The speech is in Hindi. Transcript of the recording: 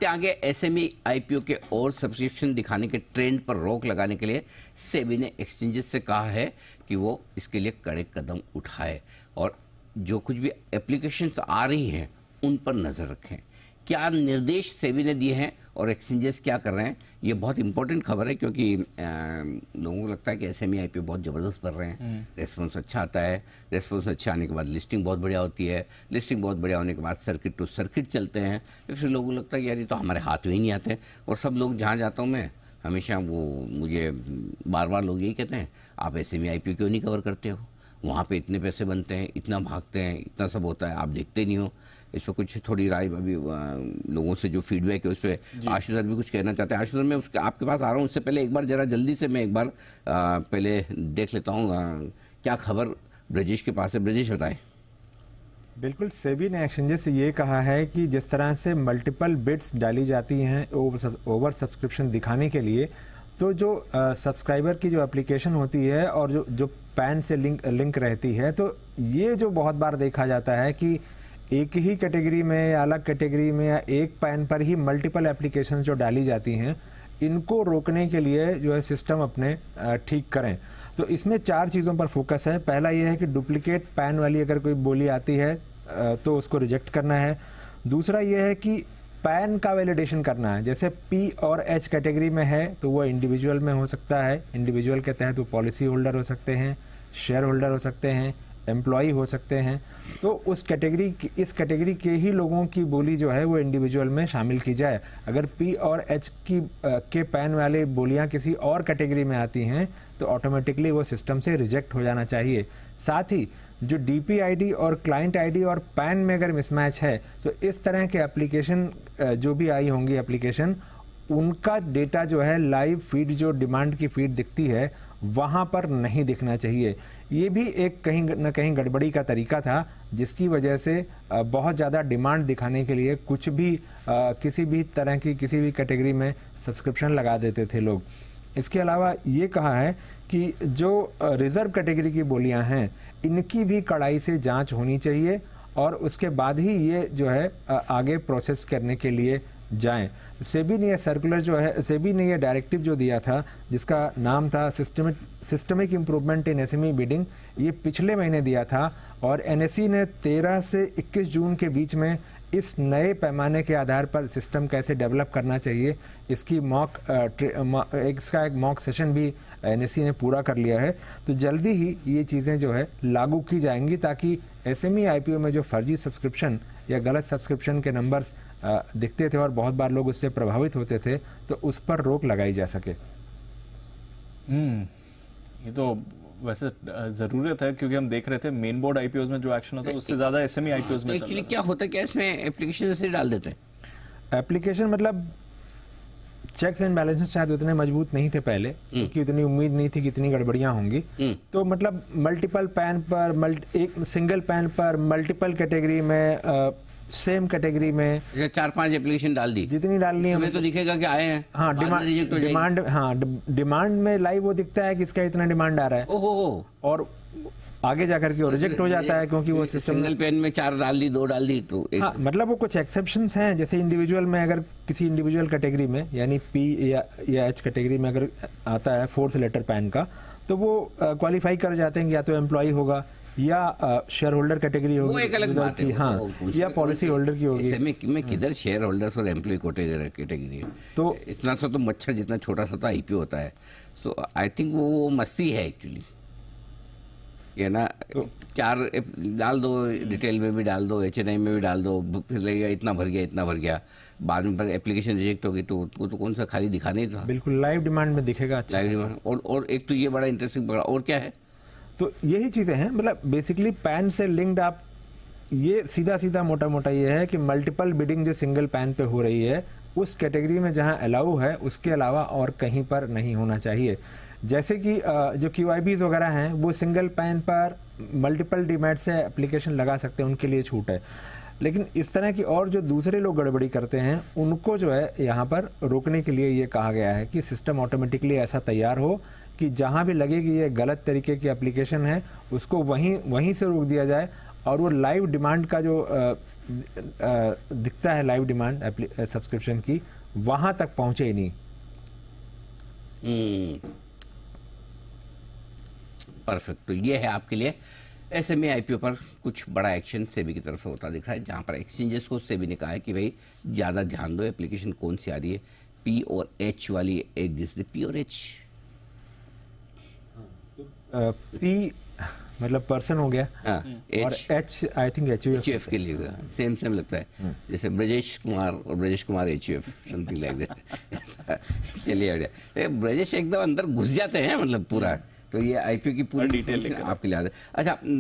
बढ़ते आगे, एसएमई आईपीओ के और सब्सक्रिप्शन दिखाने के ट्रेंड पर रोक लगाने के लिए सेबी ने एक्सचेंजेस से कहा है कि वो इसके लिए कड़े कदम उठाए और जो कुछ भी एप्लीकेशंस आ रही हैं उन पर नजर रखें। क्या निर्देश सेबी ने दिए हैं और एक्सचेंजेस क्या कर रहे हैं, ये बहुत इंपॉर्टेंट खबर है, क्योंकि लोगों को लगता है कि एसएमई आईपीओ बहुत ज़बरदस्त कर रहे हैं, रेस्पॉन्स अच्छा आता है, रेस्पॉन्स अच्छा आने के बाद लिस्टिंग बहुत बढ़िया होती है, लिस्टिंग बहुत बढ़िया होने के बाद सर्किट टू सर्किट चलते हैं। इसलिए लोगों को लगता है कि यार ये तो हमारे हाथ में ही नहीं आते। और सब लोग जहाँ जाता हूँ मैं, हमेशा वो मुझे बार बार लोग यही कहते हैं, आप एसएमई आईपीओ क्यों नहीं कवर करते हो, वहाँ पे इतने पैसे बनते हैं, इतना भागते हैं, इतना सब होता है, आप देखते नहीं हो। इस पर कुछ थोड़ी राय अभी लोगों से जो फीडबैक है उस पर आशुतोष भी कुछ कहना चाहते हैं। आशुतोष, मैं उसके आपके पास आ रहा हूँ, उससे पहले एक बार जरा जल्दी से मैं एक बार पहले देख लेता हूँ क्या खबर ब्रजेश के पास है। ब्रजेश बताएं। बिल्कुल, सेबी ने एक्सचेंजेस से ये कहा है कि जिस तरह से मल्टीपल बिड्स डाली जाती हैं ओवर सब्सक्रिप्शन दिखाने के लिए, तो जो सब्सक्राइबर की जो एप्लीकेशन होती है और जो पैन से लिंक रहती है, तो ये जो बहुत बार देखा जाता है कि एक ही कैटेगरी में या अलग कैटेगरी में या एक पैन पर ही मल्टीपल एप्लीकेशन जो डाली जाती हैं, इनको रोकने के लिए जो है सिस्टम अपने ठीक करें। तो इसमें 4 चीज़ों पर फोकस है। पहला ये है कि डुप्लीकेट पैन वाली अगर कोई बोली आती है तो उसको रिजेक्ट करना है। दूसरा ये है कि पैन का वैलिडेशन करना है। जैसे पी और एच कैटेगरी में है तो वो इंडिविजुअल में हो सकता है, इंडिविजुअल के तहत वो पॉलिसी होल्डर हो सकते हैं, शेयर होल्डर हो सकते हैं, एम्प्लॉई हो सकते हैं। तो इस कैटेगरी के ही लोगों की बोली जो है वो इंडिविजुअल में शामिल की जाए। अगर पी और एच के पैन वाले बोलियां किसी और कैटेगरी में आती हैं तो ऑटोमेटिकली वो सिस्टम से रिजेक्ट हो जाना चाहिए। साथ ही जो डीपी आईडी और क्लाइंट आईडी और पैन में अगर मिसमैच है तो इस तरह के एप्लीकेशन जो भी आई होंगी एप्लीकेशन, उनका डेटा जो है लाइव फीड, जो डिमांड की फीड दिखती है, वहाँ पर नहीं दिखना चाहिए। ये भी एक कहीं न कहीं गड़बड़ी का तरीका था, जिसकी वजह से बहुत ज़्यादा डिमांड दिखाने के लिए कुछ भी किसी भी तरह की किसी भी कैटेगरी में सब्सक्रिप्शन लगा देते थे लोग। इसके अलावा ये कहा है कि जो रिजर्व कैटेगरी की बोलियां हैं, इनकी भी कड़ाई से जांच होनी चाहिए और उसके बाद ही ये जो है आगे प्रोसेस करने के लिए जाएं। सेबी ने यह सर्कुलर जो है, सेबी ने यह डायरेक्टिव जो दिया था जिसका नाम था systemic improvement in SME bidding, ये पिछले महीने दिया था और एनएसई ने 13 से 21 जून के बीच में इस नए पैमाने के आधार पर सिस्टम कैसे डेवलप करना चाहिए, इसकी इसका एक मॉक सेशन भी एनएसई ने पूरा कर लिया है। तो जल्दी ही ये चीज़ें जो है लागू की जाएंगी ताकि एसएमई आईपीओ में जो फर्जी सब्सक्रिप्शन या गलत सब्सक्रिप्शन के नंबर्स दिखते थे और बहुत बार लोग उससे प्रभावित होते थे, तो उस पर रोक लगाई जा सके। ये तो वैसे जरूरत है, क्योंकि हम देख रहे थे मेन बोर्ड आईपीओज में जो एक्शन होता है उससे ज्यादा एसएमई आईपीओज में एक्चुअली क्या होता है, क्या इसमें एप्लीकेशन से डाल देते हैं। एप्लीकेशन मतलब चेक्स एंड बैलेंसेस शायद उतने मजबूत नहीं थे पहले, क्योंकि इतनी उम्मीद नहीं थी कि इतनी गड़बड़ियां होंगी। तो मतलब मल्टीपल पैन पर, एक सिंगल पैन पर मल्टीपल कैटेगरी में, सेम कैटेगरी में 4-5 एप्लीकेशन डाल दी, जितनी डालनी है उसमें तो दिखेगा कि आए हैं। हाँ, डिमांड में लाइव वो दिखता है कि इसका इतना डिमांड आ रहा है। ओहो, और आगे जाकर के वो रिजेक्ट हो जाता है, क्योंकि वो सिंगल पेन में 4 डाल दी, 2 डाल दी तो हाँ, मतलब वो कुछ एक्सेप्शंस हैं। जैसे इंडिविजुअल में अगर किसी इंडिविजुअल कैटेगरी में यानी पी या एच कैटेगरी में अगर आता है 4th लेटर पैन का, तो वो क्वालिफाई कर जाते हैं कि या तो एम्प्लॉय होगा या शेयर होल्डर कैटेगरी होगी, वो एक अलग बात है, हाँ, या पॉलिसी होल्डर की होगी। में किधर शेयर होल्डर्स और एम्प्लॉय कैटेगरी है, तो इतना सा तो मच्छर जितना छोटा सा तो आईपीओ होता है। सो आई थिंक वो मस्ती है एक्चुअली, ये ना। तो 4 डाल दो, डिटेल में भी डाल दो, HNI में भी डाल दो, फिर लगेगा इतना भर गया, बाद में एप्लीकेशन रिजेक्ट होगी तो वो तो कौन सा खाली दिखाने था। बिल्कुल लाइव डिमांड में दिखेगा, अच्छा लाइव डिमांड। और एक तो ये बड़ा इंटरेस्टिंग पकड़ा, और क्या है, तो यही चीज़ें हैं। मतलब बेसिकली पैन से लिंक्ड आप, ये सीधा मोटा ये है कि मल्टीपल बिडिंग जो सिंगल पैन पे हो रही है उस कैटेगरी में जहां अलाउ है, उसके अलावा और कहीं पर नहीं होना चाहिए। जैसे कि जो QIBs वगैरह हैं वो सिंगल पैन पर मल्टीपल डीमैट से एप्लीकेशन लगा सकते हैं, उनके लिए छूट है। लेकिन इस तरह की और जो दूसरे लोग गड़बड़ी करते हैं उनको जो है यहाँ पर रोकने के लिए ये कहा गया है कि सिस्टम ऑटोमेटिकली ऐसा तैयार हो कि जहाँ भी लगे कि ये गलत तरीके की एप्लीकेशन है उसको वहीं से रोक दिया जाए और वो लाइव डिमांड का जो दिखता है लाइव डिमांड सब्सक्रिप्शन की, वहां तक पहुंचे ही नहीं। परफेक्ट। तो ये है आपके लिए एसएमई आईपीओ पर कुछ बड़ा एक्शन सेबी की तरफ से होता दिख रहा है, जहां पर एक्सचेंजेस को सेबी ने कहा है कि भाई ज़्यादा ध्यान दो, एप्लीकेशन कौन सी आ रही है, पी और एच वाली एक जैसे पी और एच। पी मतलब पर्सन हो गया, हाँ, और एच आई थिंक एच के लिए सेम सेम लगता है, जैसे ब्रजेश कुमार और Brajesh Kumar H something like that. चलिए बढ़िया, ब्रजेश एकदम अंदर घुस जाते हैं मतलब पूरा, तो ये आईपीओ की पूरी डिटेल आपके लिए। अच्छा,